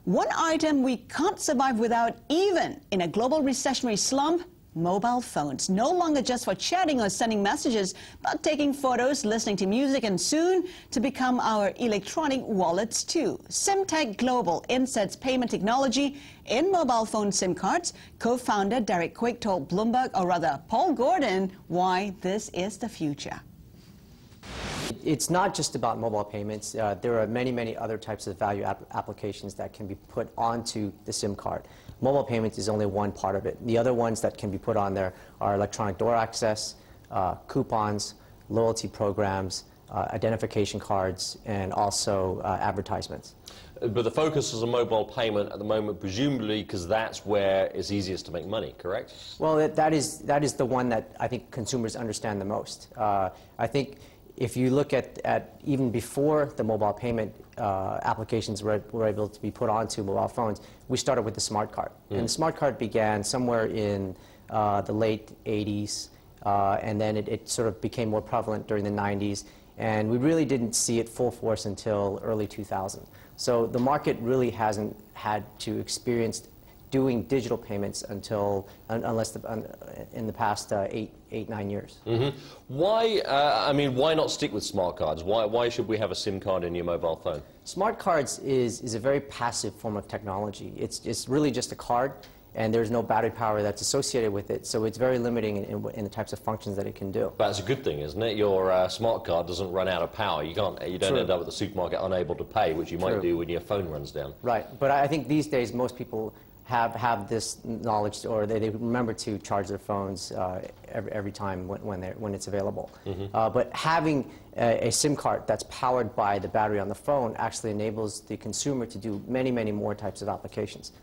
One item we can't survive without, even in a global recessionary slump: mobile phones. No longer just for chatting or sending messages, but taking photos, listening to music, and soon to become our electronic wallets too. SiimTech Global insets payment technology in mobile phone SIM cards. Co-founder Derek Kwik told Bloomberg, or rather Paul Gordon, why this is the future. It's not just about mobile payments. There are many, many other types of value applications that can be put onto the SIM card. Mobile payments is only one part of it. The other ones that can be put on there are electronic door access, coupons, loyalty programs, identification cards, and also advertisements. But the focus is on mobile payment at the moment, presumably because that's where it's easiest to make money, correct? Well, that is the one that I think consumers understand the most. I think if you look at even before the mobile payment applications were able to be put onto mobile phones, we started with the smart card. And the smart card began somewhere in the late 80s, and then it sort of became more prevalent during the 90s, and we really didn't see it full force until early 2000. So the market really hasn't had to experience doing digital payments until in the past 8-9 years. Why? I mean, why not stick with smart cards? Why should we have a SIM card in your mobile phone? Smart cards is a very passive form of technology. It's really just a card, and there's no battery power that's associated with it, so it's very limiting in the types of functions that it can do. But that's a good thing, isn't it? Your smart card doesn't run out of power. You don't end up at the supermarket unable to pay, which you might do when your phone runs down. Right, but I think these days most people have this knowledge, or they remember to charge their phones every time when it's available. But having a SIM card that's powered by the battery on the phone actually enables the consumer to do many, many more types of applications.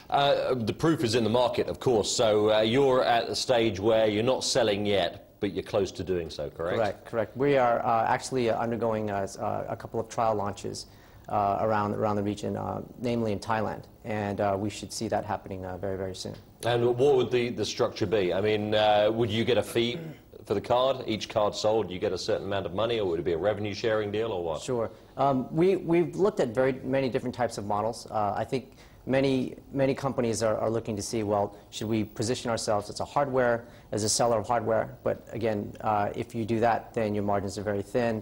The proof is in the market, of course, so you're at the stage where you're not selling yet, but you're close to doing so, correct? Correct. We are actually undergoing a couple of trial launches around the region, namely in Thailand, and we should see that happening very, very soon. And what would the structure be? I mean, would you get a fee for the card? Each card sold, you get a certain amount of money, or would it be a revenue sharing deal, or what? Sure. We've looked at many different types of models. I think many companies are looking to see, well, should we position ourselves as a seller of hardware? But again, if you do that, then your margins are very thin.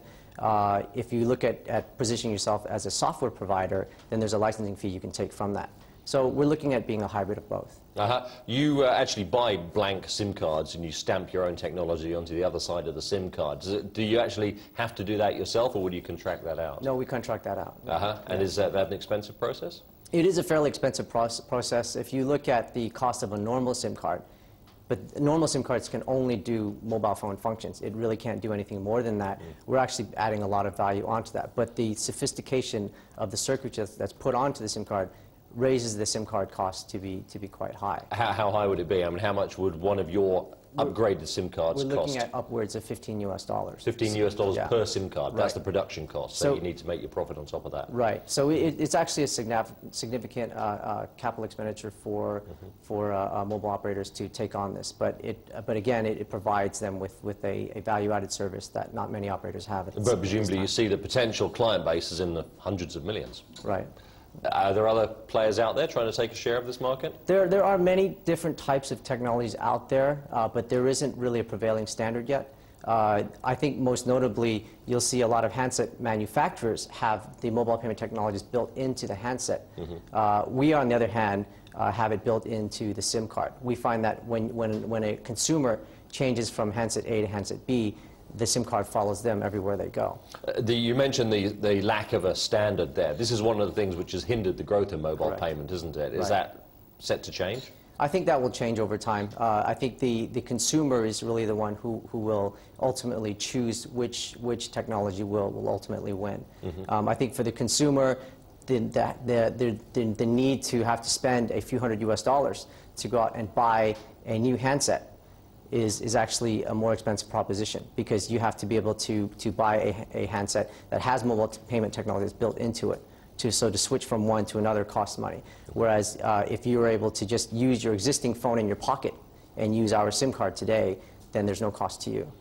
If you look at positioning yourself as a software provider, then there's a licensing fee you can take from that. So we're looking at being a hybrid of both. You actually buy blank SIM cards and you stamp your own technology onto the other side of the SIM card. Do you actually have to do that yourself, or would you contract that out? No, we contract that out. And is that an expensive process? It is a fairly expensive process. If you look at the cost of a normal SIM card, but normal SIM cards can only do mobile phone functions. It really can't do anything more than that. We're actually adding a lot of value onto that. But the sophistication of the circuitry that's put onto the SIM card raises the SIM card cost to be quite high. How high would it be? I mean, how much would one of your upgraded SIM cards cost? We're looking at upwards of $15 US. $15 US per SIM card. That's the production cost. So you need to make your profit on top of that. Right. So it's actually a significant capital expenditure for mobile operators to take on this. But again, it provides them with a value-added service that not many operators have. But presumably, you see the potential client base is in the hundreds of millions. Right. Are there other players out there trying to take a share of this market? There are many different types of technologies out there, but there isn't really a prevailing standard yet. I think most notably, you'll see a lot of handset manufacturers have the mobile payment technologies built into the handset. We, on the other hand, have it built into the SIM card. We find that when a consumer changes from handset A to handset B, the SIM card follows them everywhere they go. You mentioned the lack of a standard there. This is one of the things which has hindered the growth in mobile payment, isn't it? Is that set to change? I think that will change over time. I think the consumer is really the one who will ultimately choose which technology will ultimately win. I think for the consumer, the need to have to spend a few $100 US to go out and buy a new handset is actually a more expensive proposition, because you have to be able to buy a handset that has mobile payment technology that's built into it. So to switch from one to another costs money. Whereas if you were able to just use your existing phone in your pocket and use our SIM card today, then there's no cost to you.